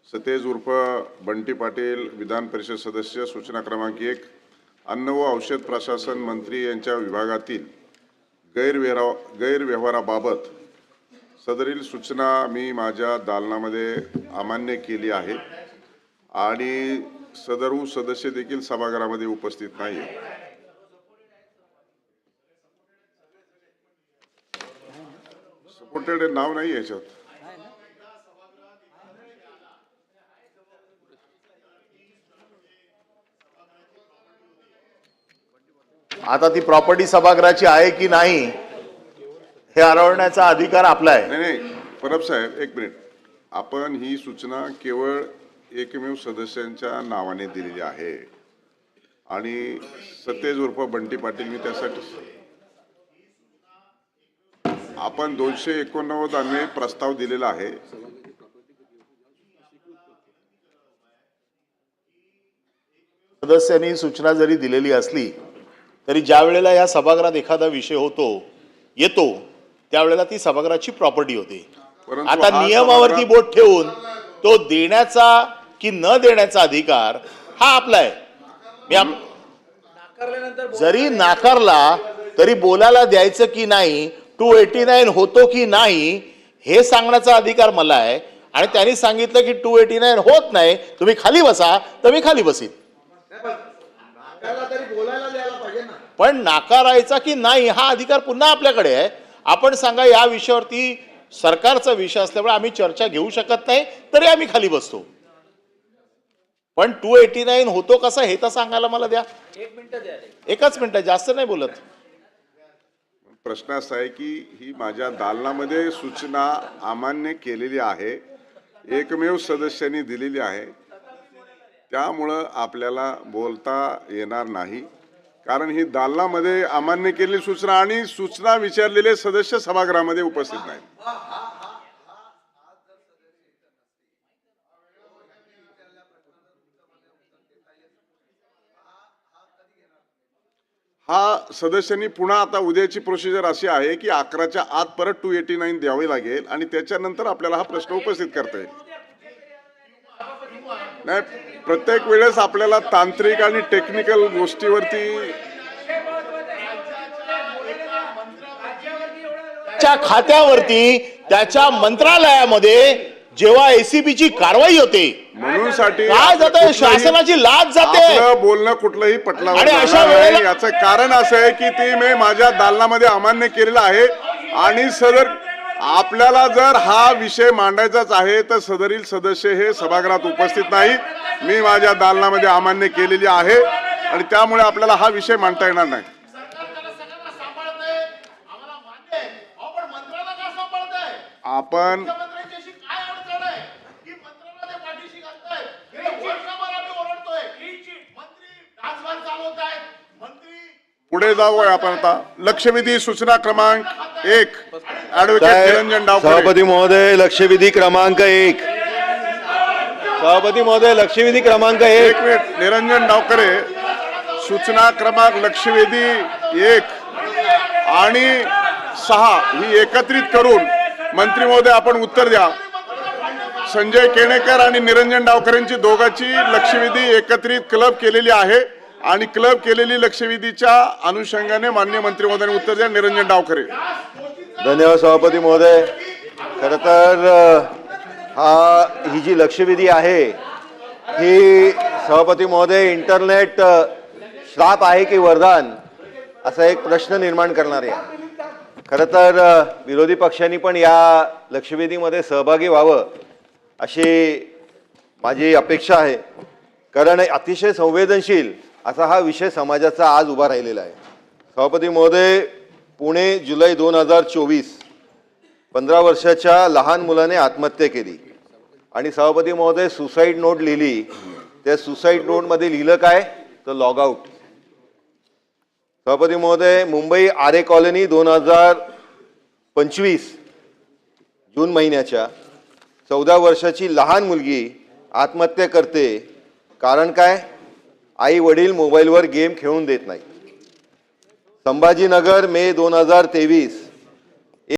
सतेज उर्फ बंटी पाटील विधान परिषद सदस्य सूचना क्रमांक 1 अन्न व औषध प्रशासन मंत्री यांच्या विभागातील गैरव्यवहाराबाबत सदरील सूचना मी माझ्या दालनामध्ये अमान्य केली आहे आणि सदरू सदस्य देखील सभागृहामध्ये उपस्थित नाही। सपोर्टेड नाव नाही याच्यात। आता ती प्रॉपर्टी सभागृहाची आहे की नाही हे ठरवण्याचा अधिकार आपला आहे। नाही परब साहेब एक मिनिट, आपण ही सूचना केवळ एकमेव सदस्यांच्या नावाने दिलेली आहे आणि सतेज उर्फ बंटी पाटील मी त्यासाठी आपण 289 अन्वये प्रस्ताव दिलेला आहे। सदस्यांनी सूचना जरी दिलेली असली तरी ज्या वेळेला या सभागृहात एखादा विषय येतो त्यावेळेला ती सभागृहाची प्रॉपर्टी होते। आता नियमावरती बोट ठेवून तो देण्याचा की न देण्याचा अधिकार हा आपला आहे। जरी नाकारला तरी बोलायला द्यायचं की नाही, 289 होतो की नाही हे सांगण्याचा अधिकार मला आहे। आणि त्यांनी सांगितलं की 289 होत नाही, तुम्ही खाली बसा, तर मी खाली बसीन। पण नाकारायचा की नाही हा अधिकार पुन्हा आपल्याकडे आहे। आपण सांगा या विषयावरती सरकारचा विषय असल्यामुळे आम्ही चर्चा घेऊ शकत नाही, तरी आम्ही खाली बसतो। पण 289 होतो कसा हे तर सांगायला मला द्या। एकच मिनिट, जास्त नाही बोलत। प्रश्न असा आहे की ही माझ्या दालनामध्ये सूचना अमान्य केलेली आहे, एकमेव सदस्यांनी दिलेली आहे, त्यामुळं आपल्याला बोलता येणार नाही कारण ही दालनामध्ये अमान्य केलेली सूचना आणि सूचना विचारलेले सदस्य सभागृहामध्ये उपस्थित नाहीत। हा सदस्यांनी पुन्हा आता उद्याची प्रोसिजर अशी आहे की 11च्या आत परत 289 द्यावे लागेल आणि त्याच्यानंतर आपल्याला हा प्रश्न उपस्थित करता येईल। नाही, प्रत्येक वेळेस आपल्याला तांत्रिक आणि टेक्निकल गोष्टीवरती खात्यावरती त्याच्या मंत्रालयामध्ये जेव्हा एसीबीची कारवाई होते म्हणून साठी काय जातं, शासनाची लाच जाते। बोलणं कुठलंही पटलावर आणि अशा वेळेला याचं कारण असं आहे की ते मी माझ्या दालनामध्ये अमान्य केलेलं आहे आणि सदर आपल्याला जर हा विषय मांडायचाच आहे तर सदरील सदस्य हे सभागृहात उपस्थित नाहीत। मी माझ्या दालनामध्ये अमान्य केलेली आहे आणि त्यामुळे आपल्याला हा विषय मांडता येणार नाही। आपण पुढे जाऊ। आपण आता लक्षवेधी सूचना क्रमांक 1 ऍडव्होकेट निरंजन डावकरे। सभापती महोदय, लक्षवेधी क्रमांक 1। सभापती महोदय, लक्षवेधी क्रमांक 1। एक मिनिट, निरंजन डावकरे, सूचना क्रमांक लक्षवेधी 1 आणि 6 ही एकत्रित करून मंत्री महोदय आपण उत्तर द्या। संजय केणेकर आणि निरंजन डावकरेंची दोघांची लक्षवेधी एकत्रित क्लब केलेली आहे आणि क्लब केलेली लक्षवेधीच्या अनुषंगाने माननीय मंत्री महोदयांनी उत्तर द्या। निरंजन डावकरे। धन्यवाद सभापती महोदय। खरं तर ही जी लक्षवेधी आहे ही सभापती महोदय इंटरनेट श्राप आहे की वरदान असा एक प्रश्न निर्माण करणारे आहे। खरं तर विरोधी पक्षांनी पण या लक्षवेधीमध्ये सहभागी व्हावं अशी माझी अपेक्षा आहे, कारण अतिशय संवेदनशील असा हा विषय समाजाचा आज उभा राहिलेला आहे। सभापती महोदय, पुणे जुलै 2024 15 वर्षाच्या लहान मुलाने आत्महत्या केली आणि सभापती महोदय सुसाईड नोट लिहिली। त्या सुसाईड नोटमध्ये लिहिलं काय तर लॉग आउट। सभापती महोदय, मुंबई आरे कॉलनी 2025 जून महिन्याच्या 14 वर्षाची लहान मुलगी आत्महत्या करते। कारण काय? आई वडील मोबाईलवर गेम खेळून देत नाही। संभाजीनगर मे 2023